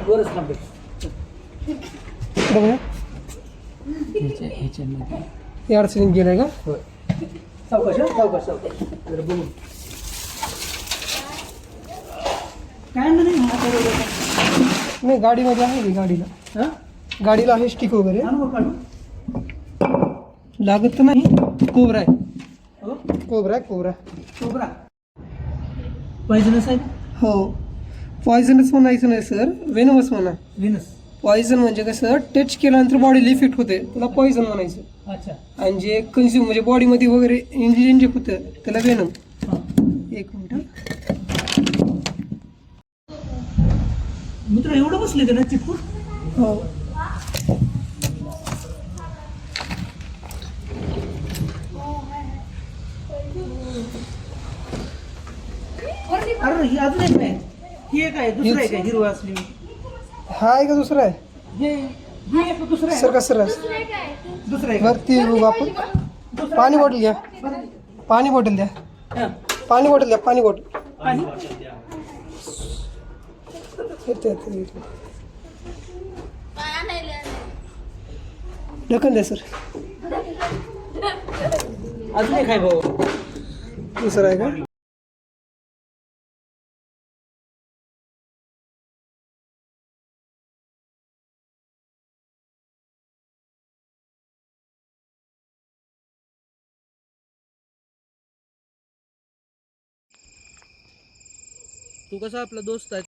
वरच थांबे. बघा ह्याच्यामध्ये हे अडचणीत गेलंय का? होय. सावकाश सावकाश सावकाश जरा बघून काय नाही नाही गाडीमध्ये आहे की गाडीला हां गाडीला आहे स्टिक वगैरे आणू काढू लागत तर नाही. कोबरा आहे हो कोबरा आहे कोबरा. कोबरा पॉयझनस आहे हो पॉयझनच म्हणायचं नाही सर वेनमस म्हणा. विनस. पॉयझन म्हणजे कसं टच केल्यानंतर बॉडीला इफेक्ट होते त्याला पॉयझन म्हणायचं. अच्छा आणि जे कन्झ्युम म्हणजे बॉडीमध्ये वगैरे इंजेक्ट होतं त्याला वेनम. हां एक मिनिट. मित्र एवढं बसले ते ना चिटकून. हो अरे ही अजून एक आहे. ही एक आहे दुसरं आहे काय हिरवा असली. हा आहे का दुसरा आहे हे एक दुसरं आहे सर का सर दुसरं आहे वरती आपण पाणी बॉटल घ्या. पाणी बॉटल द्या. हां पाणी बॉटल द्या. पाणी बॉटल पाणी ढकन द्या सर. अजून एक आहे भाऊ. दुसरा आहे का? तू कसा आपला दोस्त आहे